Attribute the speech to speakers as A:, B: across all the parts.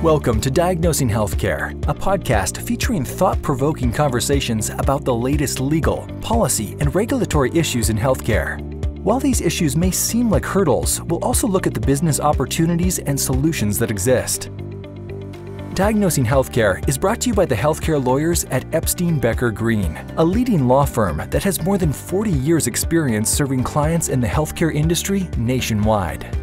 A: Welcome to Diagnosing Health Care, a podcast featuring thought-provoking conversations about the latest legal, policy, and regulatory issues in healthcare. While these issues may seem like hurdles, we'll also look at the business opportunities and solutions that exist. Diagnosing Healthcare is brought to you by the healthcare lawyers at Epstein Becker Green, a leading law firm that has more than 40 years' experience serving clients in the healthcare industry nationwide.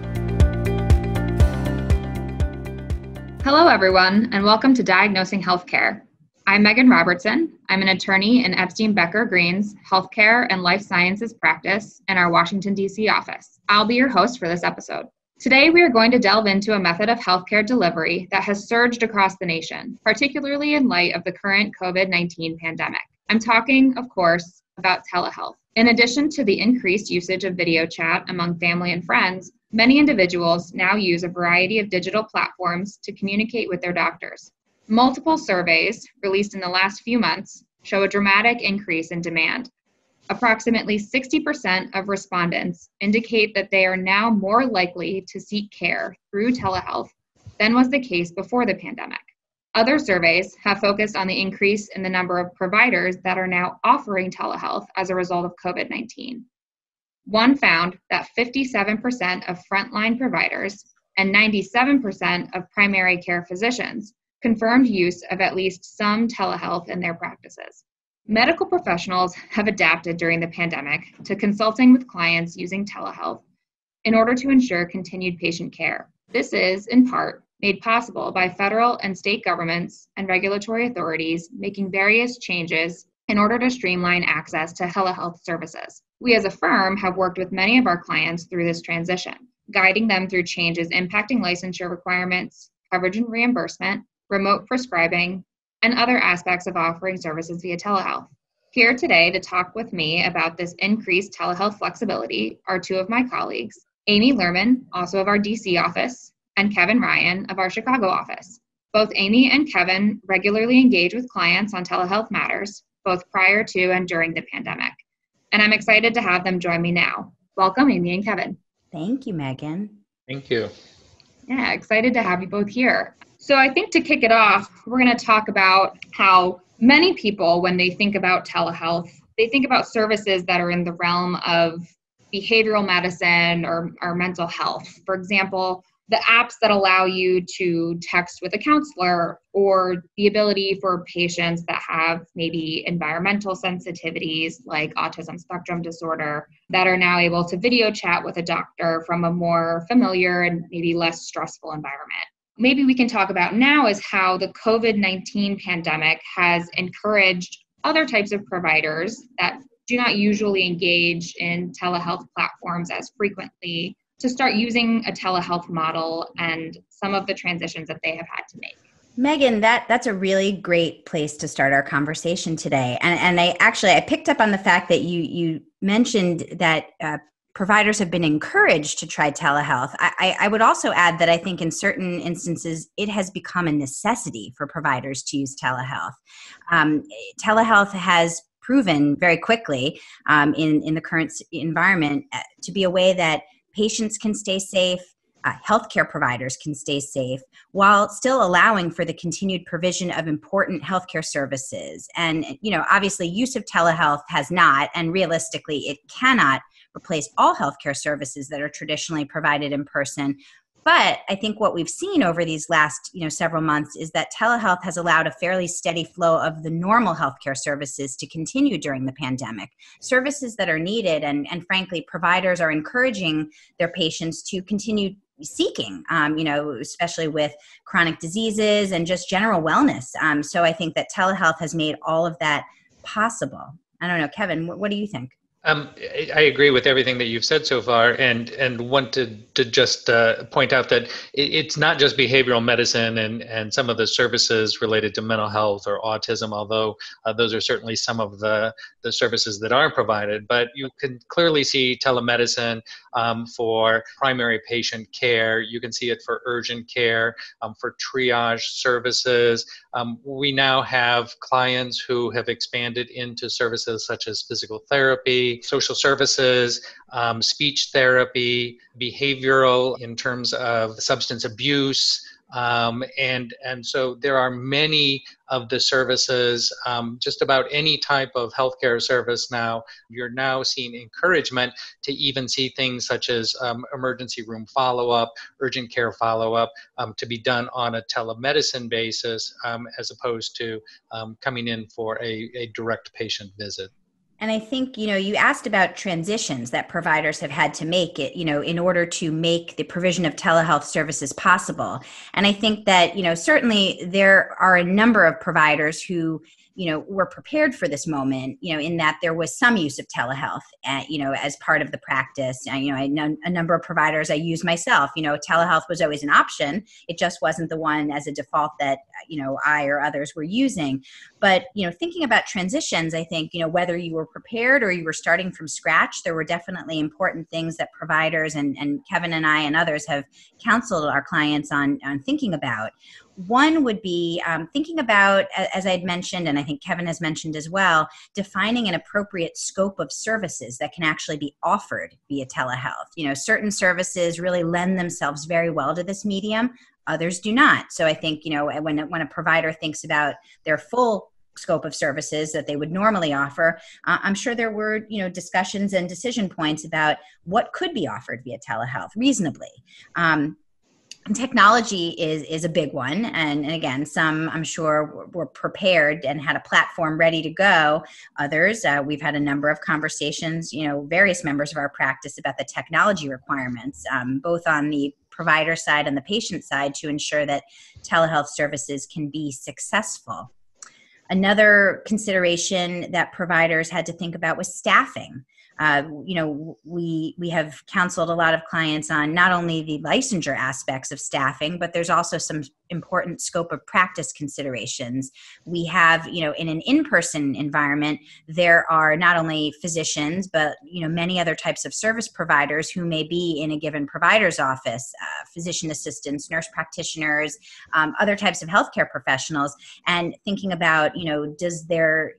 B: Hello, everyone, and welcome to Diagnosing Health Care. I'm Megan Robertson. I'm an attorney in Epstein Becker Green's Healthcare and Life Sciences practice in our Washington, D.C. office. I'll be your host for this episode. Today, we are going to delve into a method of healthcare delivery that has surged across the nation, particularly in light of the current COVID-19 pandemic. I'm talking, of course, about telehealth. In addition to the increased usage of video chat among family and friends, many individuals now use a variety of digital platforms to communicate with their doctors. Multiple surveys released in the last few months show a dramatic increase in demand. Approximately 60% of respondents indicate that they are now more likely to seek care through telehealth than was the case before the pandemic. Other surveys have focused on the increase in the number of providers that are now offering telehealth as a result of COVID-19. One found that 57% of frontline providers and 97% of primary care physicians confirmed use of at least some telehealth in their practices. Medical professionals have adapted during the pandemic to consulting with clients using telehealth in order to ensure continued patient care. This is, in part, made possible by federal and state governments and regulatory authorities making various changes in order to streamline access to telehealth services. We as a firm have worked with many of our clients through this transition, guiding them through changes impacting licensure requirements, coverage and reimbursement, remote prescribing, and other aspects of offering services via telehealth. Here today to talk with me about this increased telehealth flexibility are two of my colleagues, Amy Lerman, also of our DC office, and Kevin Ryan of our Chicago office. Both Amy and Kevin regularly engage with clients on telehealth matters, both prior to and during the pandemic. And I'm excited to have them join me now. Welcome, Amy and Kevin.
C: Thank you, Megan.
D: Thank you.
B: Yeah, excited to have you both here. So I think to kick it off, we're going to talk about how many people, when they think about telehealth, they think about services that are in the realm of behavioral medicine or mental health. For example, the apps that allow you to text with a counselor, or the ability for patients that have maybe environmental sensitivities like autism spectrum disorder that are now able to video chat with a doctor from a more familiar and maybe less stressful environment. Maybe we can talk about now is how the COVID-19 pandemic has encouraged other types of providers that do not usually engage in telehealth platforms as frequently to start using a telehealth model and some of the transitions that they have had to make.
C: Megan, that's a really great place to start our conversation today. And I picked up on the fact that you mentioned that providers have been encouraged to try telehealth. I would also add that I think in certain instances, it has become a necessity for providers to use telehealth. Telehealth has proven very quickly in the current environment to be a way that patients can stay safe, healthcare providers can stay safe, while still allowing for the continued provision of important healthcare services. And, obviously use of telehealth has not, and realistically, it cannot replace all healthcare services that are traditionally provided in person. But I think what we've seen over these last, several months is that telehealth has allowed a fairly steady flow of the normal healthcare services to continue during the pandemic. Services that are needed, and frankly, providers are encouraging their patients to continue seeking, especially with chronic diseases and just general wellness. So I think that telehealth has made all of that possible. I don't know, Kevin, what do you think?
D: I agree with everything that you've said so far, and wanted to just point out that it's not just behavioral medicine and some of the services related to mental health or autism, although those are certainly some of the services that are provided. But you can clearly see telemedicine for primary patient care. You can see it for urgent care, for triage services. We now have clients who have expanded into services such as physical therapy, social services, speech therapy, behavioral in terms of substance abuse, And so there are many of the services, just about any type of healthcare service now, you're now seeing encouragement to even see things such as emergency room follow-up, urgent care follow-up, to be done on a telemedicine basis, as opposed to coming in for a direct patient visit.
C: And I think, you asked about transitions that providers have had to make it, in order to make the provision of telehealth services possible. And I think that, certainly there are a number of providers who, were prepared for this moment, in that there was some use of telehealth, as part of the practice. I know a number of providers I use myself, telehealth was always an option. It just wasn't the one as a default that, I or others were using. But, thinking about transitions, I think, whether you were prepared or you were starting from scratch, there were definitely important things that providers and Kevin and I and others have counseled our clients on thinking about. One would be thinking about, as I had mentioned, and I think Kevin has mentioned as well, defining an appropriate scope of services that can actually be offered via telehealth. Certain services really lend themselves very well to this medium, others do not. So I think, when a provider thinks about their full scope of services that they would normally offer, I'm sure there were, discussions and decision points about what could be offered via telehealth reasonably. Technology is a big one. And again, some I'm sure were prepared and had a platform ready to go. Others, we've had a number of conversations, various members of our practice about the technology requirements, both on the provider side and the patient side, to ensure that telehealth services can be successful. Another consideration that providers had to think about was staffing. We have counseled a lot of clients on not only the licensure aspects of staffing, but there's also some important scope of practice considerations. We have, in an in-person environment, there are not only physicians, but, many other types of service providers who may be in a given provider's office, physician assistants, nurse practitioners, other types of healthcare professionals, and thinking about, does their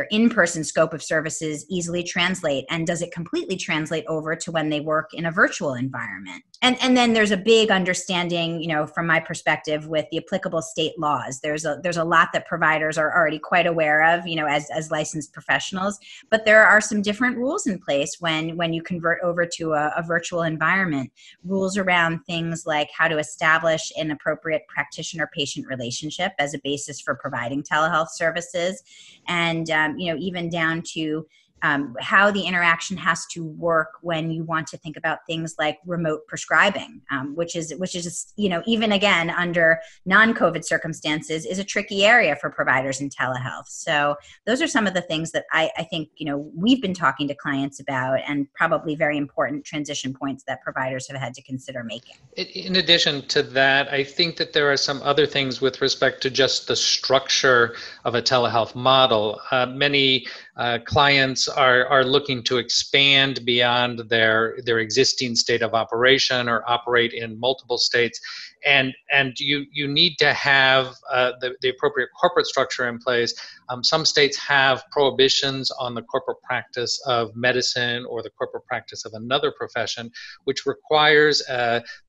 C: in-person scope of services easily translate, and does it completely translate over to when they work in a virtual environment? And then there's a big understanding, from my perspective, with the applicable state laws. There's a lot that providers are already quite aware of, as licensed professionals, but there are some different rules in place when you convert over to a virtual environment. Rules around things like how to establish an appropriate practitioner-patient relationship as a basis for providing telehealth services, and even down to how the interaction has to work when you want to think about things like remote prescribing, which is even again under non-COVID circumstances is a tricky area for providers in telehealth. So those are some of the things that I think we've been talking to clients about, and probably very important transition points that providers have had to consider making.
D: In addition to that, I think that there are some other things with respect to just the structure of a telehealth model. Many clients are looking to expand beyond their existing state of operation or operate in multiple states, and you need to have the appropriate corporate structure in place. Some states have prohibitions on the corporate practice of medicine or the corporate practice of another profession, which requires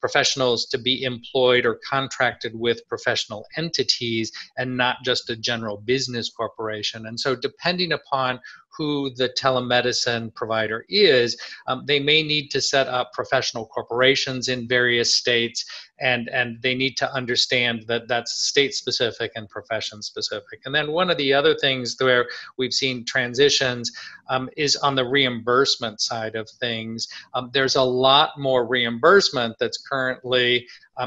D: professionals to be employed or contracted with professional entities and not just a general business corporation. And so depending upon who the telemedicine provider is, they may need to set up professional corporations in various states, and they need to understand that that's state-specific and profession-specific. And then one of the other things where we've seen transitions is on the reimbursement side of things. There's a lot more reimbursement that's currently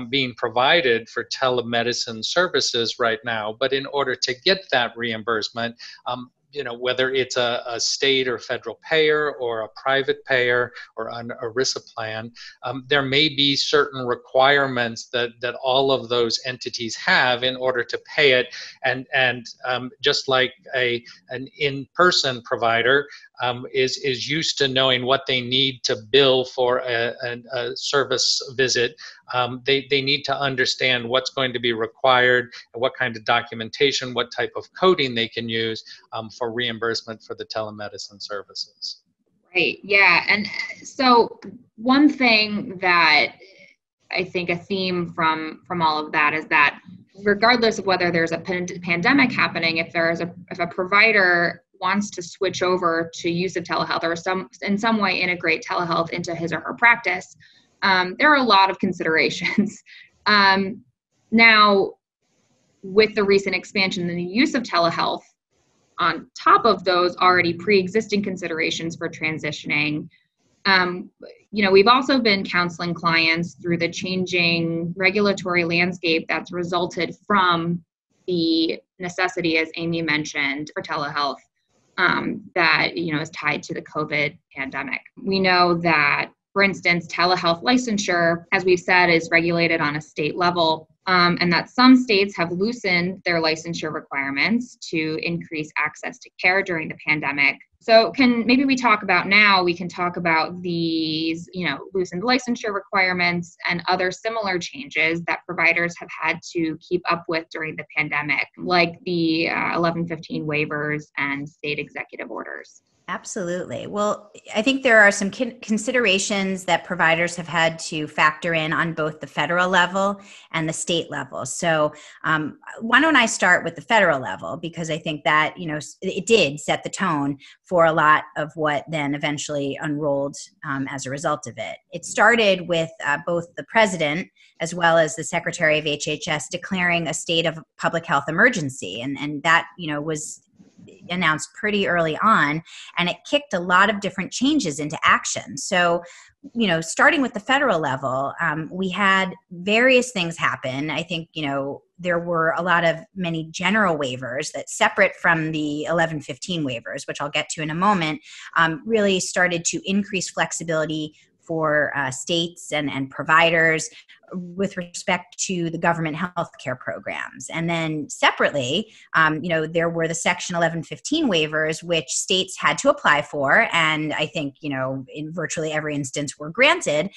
D: being provided for telemedicine services right now, but in order to get that reimbursement, whether it's a state or federal payer or a private payer or an ERISA plan, there may be certain requirements that all of those entities have in order to pay it. And just like an in-person provider is used to knowing what they need to bill for a service visit, they need to understand what's going to be required and what kind of documentation, what type of coding they can use for reimbursement for the telemedicine services.
B: Right. Yeah. And so one thing that I think a theme from all of that is that regardless of whether there's a pandemic happening, if a provider wants to switch over to use of telehealth or in some way integrate telehealth into his or her practice, there are a lot of considerations. Now, with the recent expansion in the use of telehealth, on top of those already pre-existing considerations for transitioning, we've also been counseling clients through the changing regulatory landscape that's resulted from the necessity, as Amy mentioned, for telehealth that is tied to the COVID pandemic. We know that, for instance, telehealth licensure, as we've said, is regulated on a state level, and that some states have loosened their licensure requirements to increase access to care during the pandemic. So we can talk about these, loosened licensure requirements and other similar changes that providers have had to keep up with during the pandemic, like the 1115 waivers and state executive orders.
C: Absolutely. Well, I think there are some considerations that providers have had to factor in on both the federal level and the state level. So why don't I start with the federal level, because I think that, it did set the tone for a lot of what then eventually unrolled as a result of it. It started with both the president as well as the Secretary of HHS declaring a state of public health emergency. And that, was announced pretty early on, and it kicked a lot of different changes into action. So, starting with the federal level, we had various things happen. I think, there were many general waivers that, separate from the 1115 waivers, which I'll get to in a moment, really started to increase flexibility for states and providers with respect to the government health care programs. And then separately, there were the Section 1115 waivers, which states had to apply for. And I think, in virtually every instance were granted,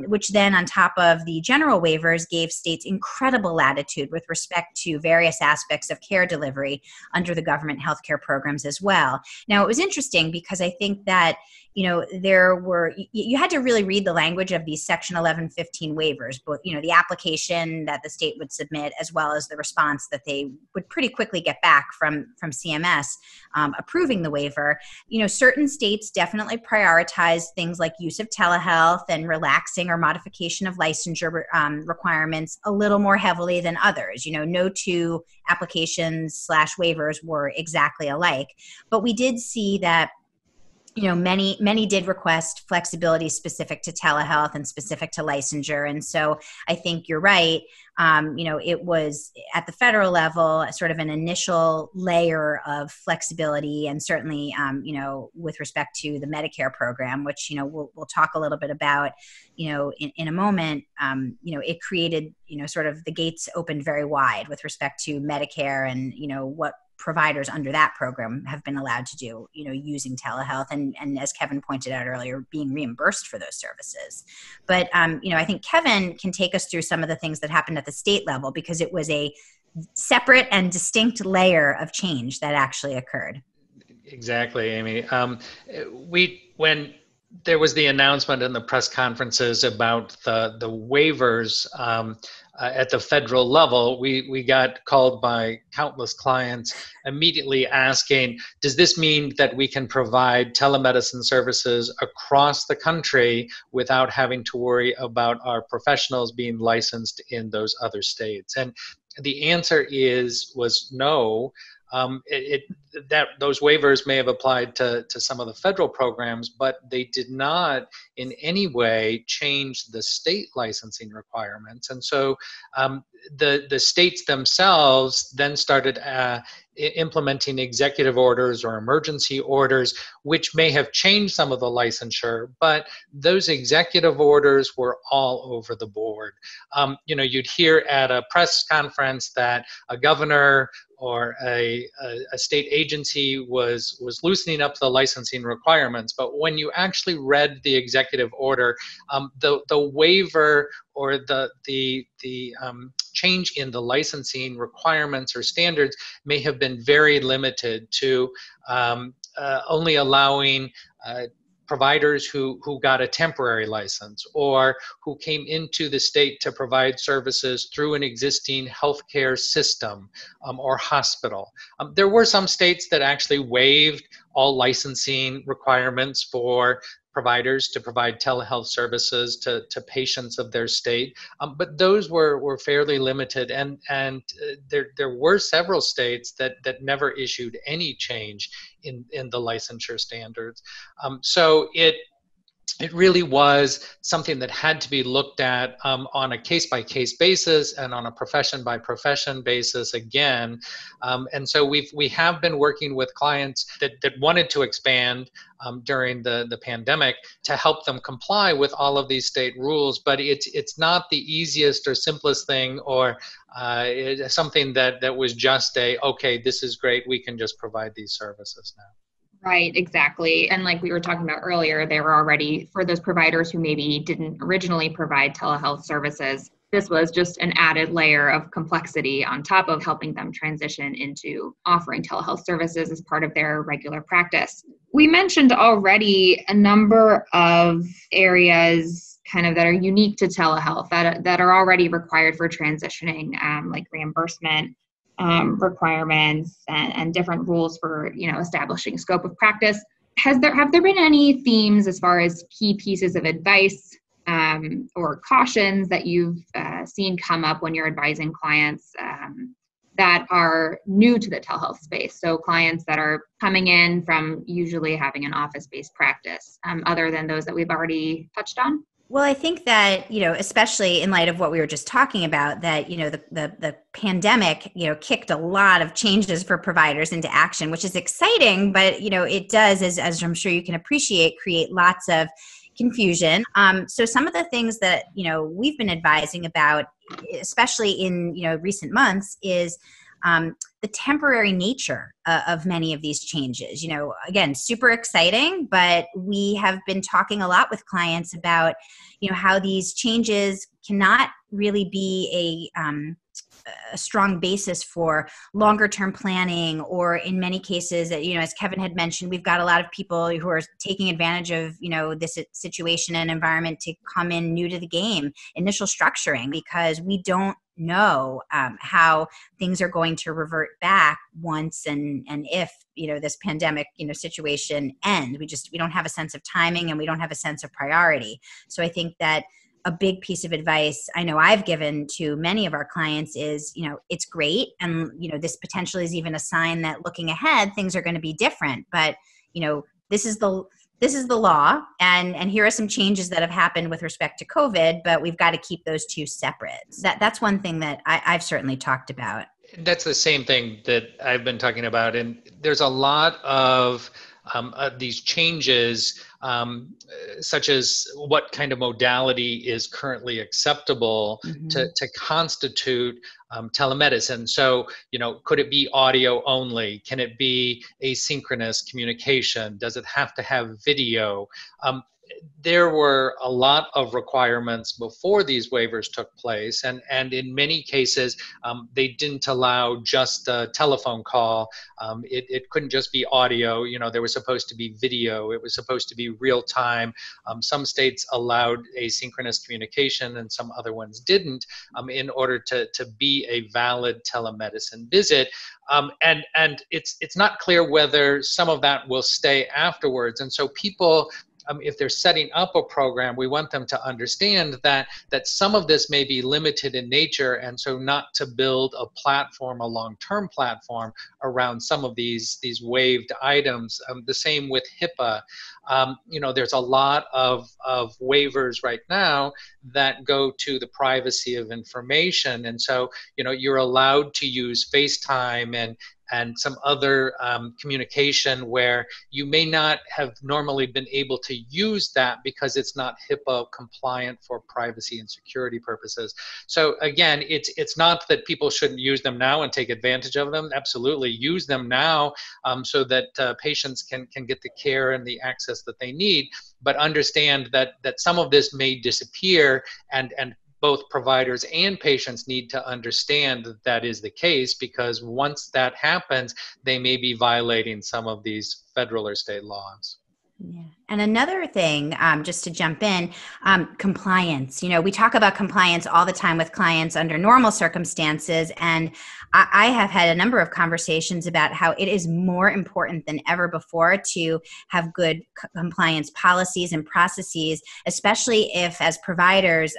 C: which then on top of the general waivers gave states incredible latitude with respect to various aspects of care delivery under the government health care programs as well. Now, it was interesting because I think that, you had to really read the language of these Section 1115 waivers, both, the application that the state would submit as well as the response that they would pretty quickly get back from CMS approving the waiver. Certain states definitely prioritize things like use of telehealth and relaxing or modification of licensure requirements a little more heavily than others. No two applications/waivers were exactly alike, but we did see that many did request flexibility specific to telehealth and specific to licensure. And so I think you're right. It was at the federal level, sort of an initial layer of flexibility, and certainly, with respect to the Medicare program, which, we'll talk a little bit about, in a moment, it created, sort of the gates opened very wide with respect to Medicare and, what providers under that program have been allowed to do, using telehealth and as Kevin pointed out earlier, being reimbursed for those services. But, I think Kevin can take us through some of the things that happened at the state level, because it was a separate and distinct layer of change that actually occurred.
D: Exactly, Amy. When there was the announcement in the press conferences about the waivers at the federal level, we got called by countless clients immediately asking, does this mean that we can provide telemedicine services across the country without having to worry about our professionals being licensed in those other states? And the answer was no. Those waivers may have applied to some of the federal programs, but they did not in any way change the state licensing requirements. And so the states themselves then started implementing executive orders or emergency orders, which may have changed some of the licensure, but those executive orders were all over the board. You'd hear at a press conference that a governor or a state agency was loosening up the licensing requirements, but when you actually read the executive order, the waiver or the change in the licensing requirements or standards may have been very limited to only allowing providers who got a temporary license or who came into the state to provide services through an existing healthcare system or hospital. There were some states that actually waived all licensing requirements for providers to provide telehealth services to patients of their state, but those were fairly limited, and there were several states that never issued any change in the licensure standards. So it really was something that had to be looked at on a case-by-case basis and on a profession-by-profession basis again. And so we have been working with clients that wanted to expand during the pandemic to help them comply with all of these state rules. But it's not the easiest or simplest thing, or something that was just okay, this is great, we can just provide these services now.
B: Right, exactly. And like we were talking about earlier, they were already, for those providers who maybe didn't originally provide telehealth services, this was just an added layer of complexity on top of helping them transition into offering telehealth services as part of their regular practice. We mentioned already a number of areas kind of that are unique to telehealth that are already required for transitioning, like reimbursement requirements and different rules for, establishing scope of practice. Have there been any themes as far as key pieces of advice or cautions that you've seen come up when you're advising clients that are new to the telehealth space? So clients that are coming in from usually having an office-based practice, other than those that we've already touched on?
C: Well, I think that, especially in light of what we were just talking about, that, the pandemic, kicked a lot of changes for providers into action, which is exciting, but, it does, as I'm sure you can appreciate, create lots of confusion. So some of the things that, we've been advising about, especially in, recent months, is the temporary nature of many of these changes. Again, super exciting, but we have been talking a lot with clients about, how these changes cannot really be a strong basis for longer term planning, or in many cases, as Kevin had mentioned, we've got a lot of people who are taking advantage of, this situation and environment to come in new to the game, initial structuring, because we don't know how things are going to revert back once and if this pandemic situation ends. We don't have a sense of timing, and we don't have a sense of priority. So I think that a big piece of advice I know I've given to many of our clients is, it's great, and this potentially is even a sign that looking ahead things are going to be different, but this is the law, and here are some changes that have happened with respect to COVID, but we've got to keep those two separate. That's one thing that I've certainly talked about.
D: That's the same thing that I've been talking about, and there's a lot of these changes, such as what kind of modality is currently acceptable to constitute telemedicine. So, could it be audio only? Can it be asynchronous communication? Does it have to have video? There were a lot of requirements before these waivers took place, and in many cases, they didn't allow just a telephone call. It couldn't just be audio. There was supposed to be video. It was supposed to be real time. Some states allowed asynchronous communication, and some other ones didn't, in order to be a valid telemedicine visit. And it's not clear whether some of that will stay afterwards. And so people, if they're setting up a program, we want them to understand that some of this may be limited in nature, and so not to build a platform, a long-term platform around some of these waived items. The same with HIPAA. There's a lot of waivers right now that go to the privacy of information, and so you're allowed to use FaceTime and some other communication where you may not have normally been able to use that because it's not HIPAA compliant for privacy and security purposes. So again, it's not that people shouldn't use them now and take advantage of them. Absolutely, use them now so that patients can get the care and the access that they need, but understand that some of this may disappear, and both providers and patients need to understand that is the case, because once that happens, they may be violating some of these federal or state laws.
C: Yeah. And another thing, just to jump in, compliance. We talk about compliance all the time with clients under normal circumstances. And I have had a number of conversations about how it is more important than ever before to have good compliance policies and processes, especially if, as providers,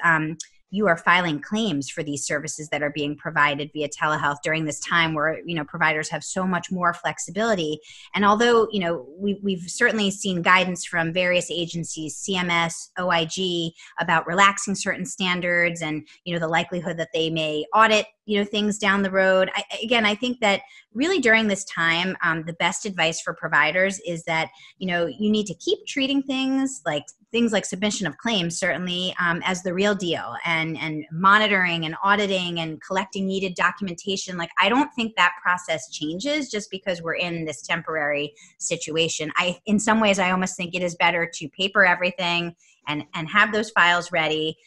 C: you are filing claims for these services that are being provided via telehealth during this time where, providers have so much more flexibility. And although, we've certainly seen guidance from various agencies, CMS, OIG, about relaxing certain standards and, the likelihood that they may audit, things down the road. I think that really during this time, the best advice for providers is that, you need to keep treating things like submission of claims, certainly, as the real deal, and monitoring and auditing and collecting needed documentation. Like, I don't think that process changes just because we're in this temporary situation. In some ways, I almost think it is better to paper everything and have those files ready,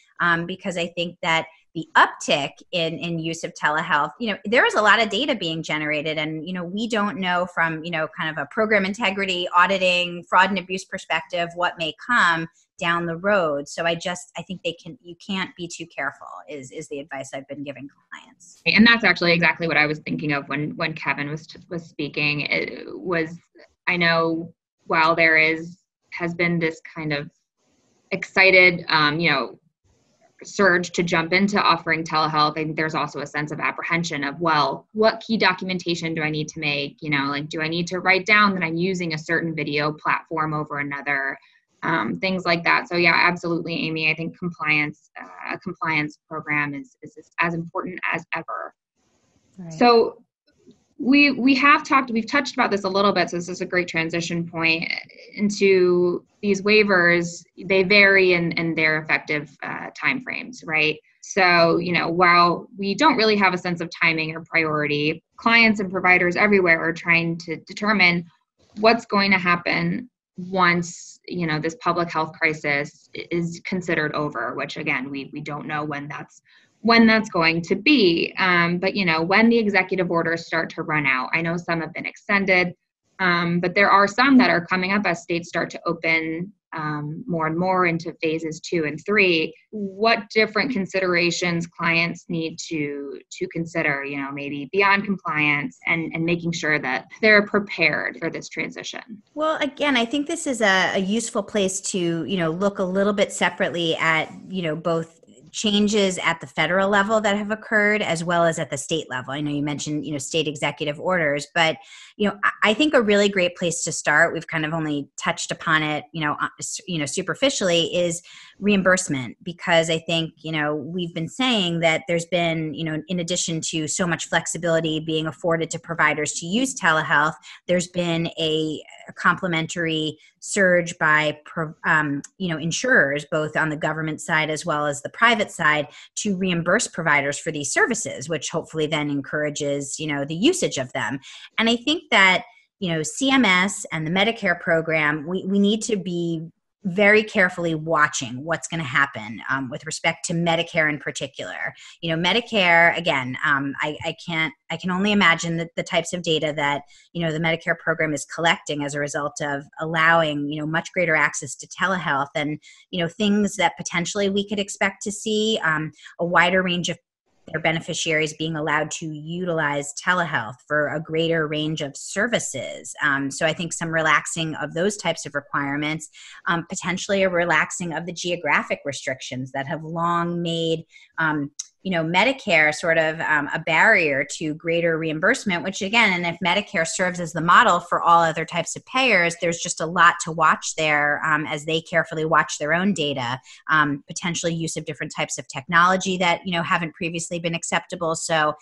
C: because I think that the uptick in use of telehealth, there is a lot of data being generated, and, we don't know from, kind of a program integrity, auditing, fraud and abuse perspective, what may come down the road. So I think you can't be too careful is the advice I've been giving clients.
B: And that's actually exactly what I was thinking of when Kevin was speaking. It was, I know while has been this kind of excited, surge to jump into offering telehealth, I think there's also a sense of apprehension of, well, what key documentation do I need to make? Do I need to write down that I'm using a certain video platform over another? Things like that. So yeah, absolutely, Amy. I think a compliance program is as important as ever. Right. So we've touched about this a little bit. So this is a great transition point into these waivers. They vary in their effective timeframes, right? So, while we don't really have a sense of timing or priority, clients and providers everywhere are trying to determine what's going to happen once, this public health crisis is considered over, which again, we don't know when that's going to be. But, when the executive orders start to run out, I know some have been extended, but there are some that are coming up as states start to open more and more into phases 2 and 3. What different considerations clients need to consider, maybe beyond compliance and making sure that they're prepared for this transition?
C: Well, again, I think this is a useful place to, look a little bit separately at, both changes at the federal level that have occurred as well as at the state level. I know you mentioned, state executive orders, but, I think a really great place to start, we've kind of only touched upon it, superficially, is reimbursement, because I think, we've been saying that there's been, in addition to so much flexibility being afforded to providers to use telehealth, there's been a complementary surge by, insurers, both on the government side as well as the private side, to reimburse providers for these services, which hopefully then encourages, the usage of them. And I think that, CMS and the Medicare program, we need to be very carefully watching what's going to happen with respect to Medicare in particular. Medicare, again, I can only imagine the types of data that, the Medicare program is collecting as a result of allowing, much greater access to telehealth, and, things that potentially we could expect to see a wider range of their beneficiaries being allowed to utilize telehealth for a greater range of services. So I think some relaxing of those types of requirements, potentially a relaxing of the geographic restrictions that have long made Medicare sort of a barrier to greater reimbursement, which again, and if Medicare serves as the model for all other types of payers, there's just a lot to watch there as they carefully watch their own data, potentially use of different types of technology that, haven't previously been acceptable. So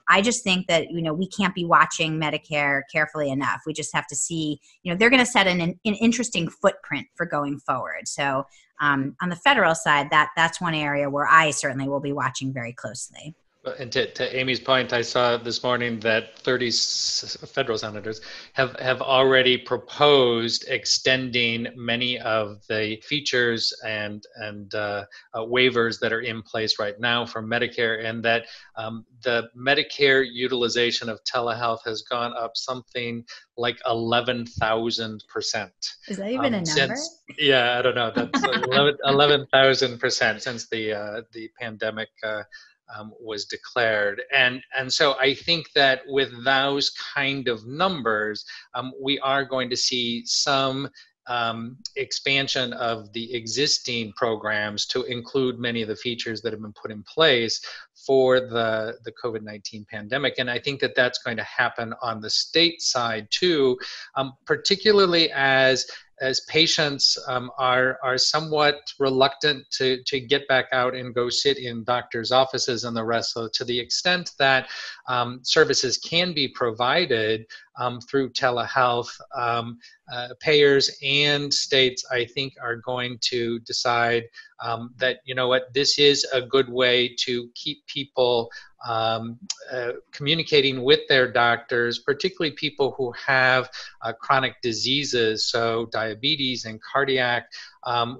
C: I just think that, we can't be watching Medicare carefully enough. We just have to see, they're going to set an interesting footprint for going forward. So on the federal side, that's one area where I certainly will be watching very closely.
D: And to Amy's point, I saw this morning that 30 federal senators have already proposed extending many of the features and waivers that are in place right now for Medicare, and that the Medicare utilization of telehealth has gone up something like 11,000%.
C: Is that even a number?
D: Yeah, I don't know. That's 11,000% since the pandemic was declared. And so I think that with those kind of numbers, we are going to see some expansion of the existing programs to include many of the features that have been put in place for the COVID-19 pandemic. And I think that that's going to happen on the state side too, particularly as patients are somewhat reluctant to get back out and go sit in doctors' offices and the rest. So to the extent that services can be provided through telehealth, payers and states, I think, are going to decide that, you know what, this is a good way to keep people communicating with their doctors, particularly people who have chronic diseases, so diabetes and cardiac,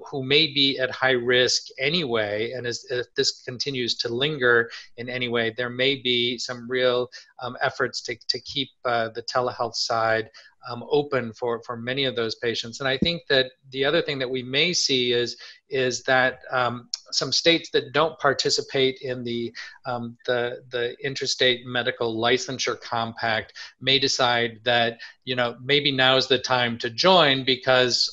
D: who may be at high risk anyway. And if this continues to linger in any way, there may be some real efforts to keep the telehealth side open for many of those patients. And I think that the other thing that we may see is that some states that don't participate in the interstate medical licensure compact may decide that, you know, maybe now is the time to join, because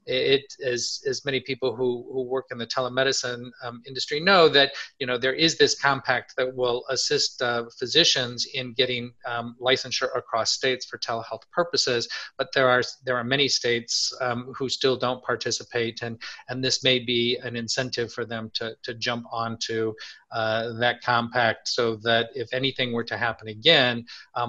D: as many people who work in the telemedicine industry know, that, you know, there is this compact that will assist physicians in getting licensure across states for telehealth purposes, but there are many states who still don't participate, and this may be an incentive for them to jump onto that compact, so that if anything were to happen again,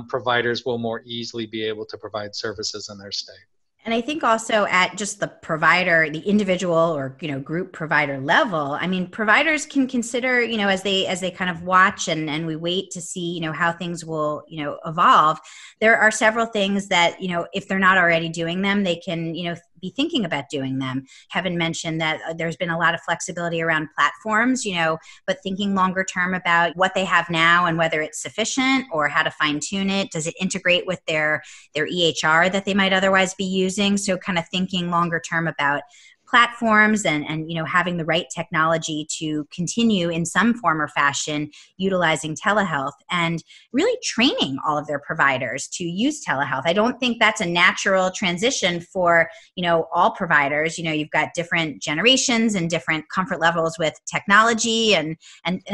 D: providers will more easily be able to provide services in their state.
C: And I think also at just the provider, the individual or, you know, group provider level, I mean, providers can consider, you know, as they kind of watch and we wait to see, you know, how things will, you know, evolve. There are several things that, you know, if they're not already doing them, they can, you know, be thinking about doing them. Kevin mentioned that there's been a lot of flexibility around platforms, you know, but thinking longer term about what they have now and whether it's sufficient or how to fine tune it. Does it integrate with their EHR that they might otherwise be using? So kind of thinking longer term about platforms and you know, having the right technology to continue in some form or fashion utilizing telehealth, and really training all of their providers to use telehealth. I don't think that's a natural transition for, you know, all providers. You know, you've got different generations and different comfort levels with technology and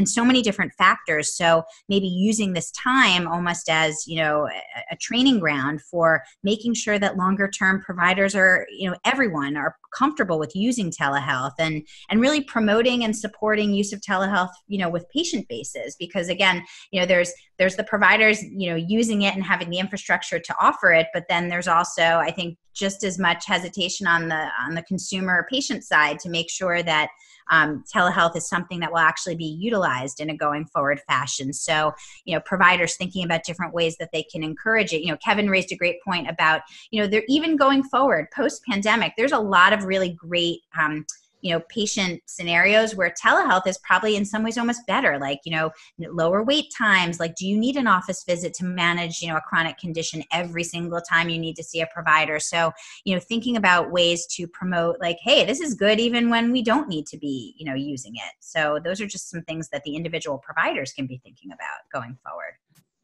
C: so many different factors. So maybe using this time almost as, you know, a training ground for making sure that longer term providers are, you know, everyone are comfortable with using telehealth, and really promoting and supporting use of telehealth, you know, with patient bases. Because again, you know, there's the providers, you know, using it and having the infrastructure to offer it, but then there's also, I think, just as much hesitation on the consumer patient side to make sure that telehealth is something that will actually be utilized in a going forward fashion. So, you know, providers thinking about different ways that they can encourage it. You know, Kevin raised a great point about, you know, they're even going forward post pandemic, there's a lot of really great you know, patient scenarios where telehealth is probably in some ways almost better, like, you know, lower wait times. Like, do you need an office visit to manage, you know, a chronic condition every single time you need to see a provider? So, you know, thinking about ways to promote, like, hey, this is good even when we don't need to be, you know, using it. So those are just some things that the individual providers can be thinking about going forward.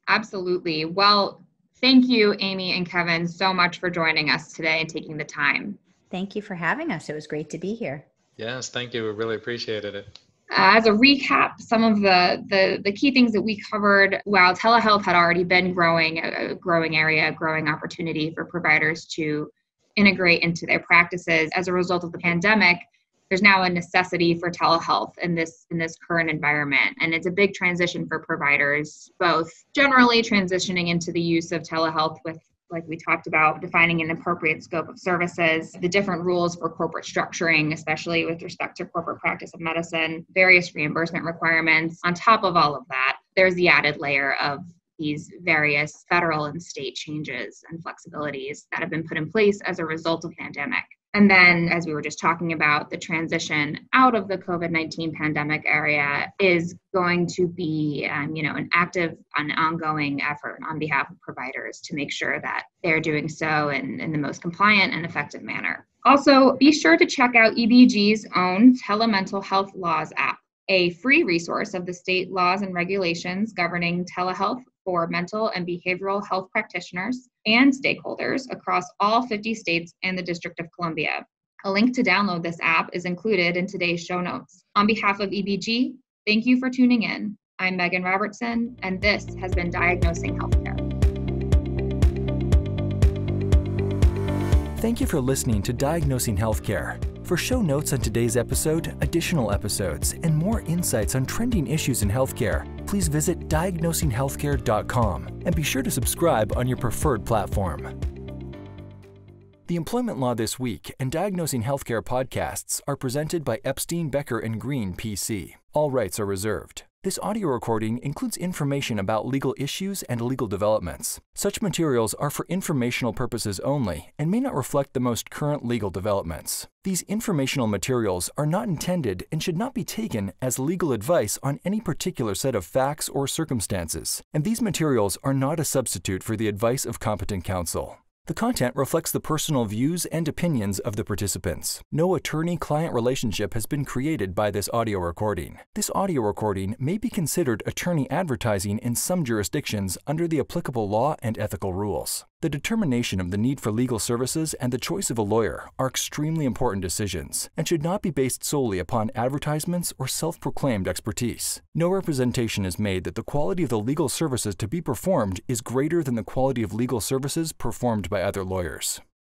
B: Absolutely. Well, thank you, Amy and Kevin, so much for joining us today and taking the time.
C: Thank you for having us. It was great to be here.
D: Yes, thank you. We really appreciated it.
B: As a recap, some of the key things that we covered, while telehealth had already been growing, a growing area, a growing opportunity for providers to integrate into their practices, as a result of the pandemic, there's now a necessity for telehealth in this current environment. And it's a big transition for providers, both generally transitioning into the use of telehealth with, like we talked about, defining an appropriate scope of services, the different rules for corporate structuring, especially with respect to corporate practice of medicine, various reimbursement requirements. On top of all of that, there's the added layer of these various federal and state changes and flexibilities that have been put in place as a result of the pandemic. And then, as we were just talking about, the transition out of the COVID-19 pandemic area is going to be, an active and ongoing effort on behalf of providers to make sure that they're doing so in the most compliant and effective manner. Also, be sure to check out EBG's own Telemental Health Laws app, a free resource of the state laws and regulations governing telehealth for mental and behavioral health practitioners and stakeholders across all 50 states and the District of Columbia. A link to download this app is included in today's show notes. On behalf of EBG, thank you for tuning in. I'm Megan Robertson, and this has been Diagnosing Health Care.
A: Thank you for listening to Diagnosing Health Care. For show notes on today's episode, additional episodes, and more insights on trending issues in healthcare, please visit diagnosinghealthcare.com and be sure to subscribe on your preferred platform. The Employment Law This Week and Diagnosing Healthcare podcasts are presented by Epstein Becker Green, PC. All rights are reserved. This audio recording includes information about legal issues and legal developments. Such materials are for informational purposes only and may not reflect the most current legal developments. These informational materials are not intended and should not be taken as legal advice on any particular set of facts or circumstances, and these materials are not a substitute for the advice of competent counsel. The content reflects the personal views and opinions of the participants. No attorney-client relationship has been created by this audio recording. This audio recording may be considered attorney advertising in some jurisdictions under the applicable law and ethical rules. The determination of the need for legal services and the choice of a lawyer are extremely important decisions and should not be based solely upon advertisements or self-proclaimed expertise. No representation is made that the quality of the legal services to be performed is greater than the quality of legal services performed by other lawyers.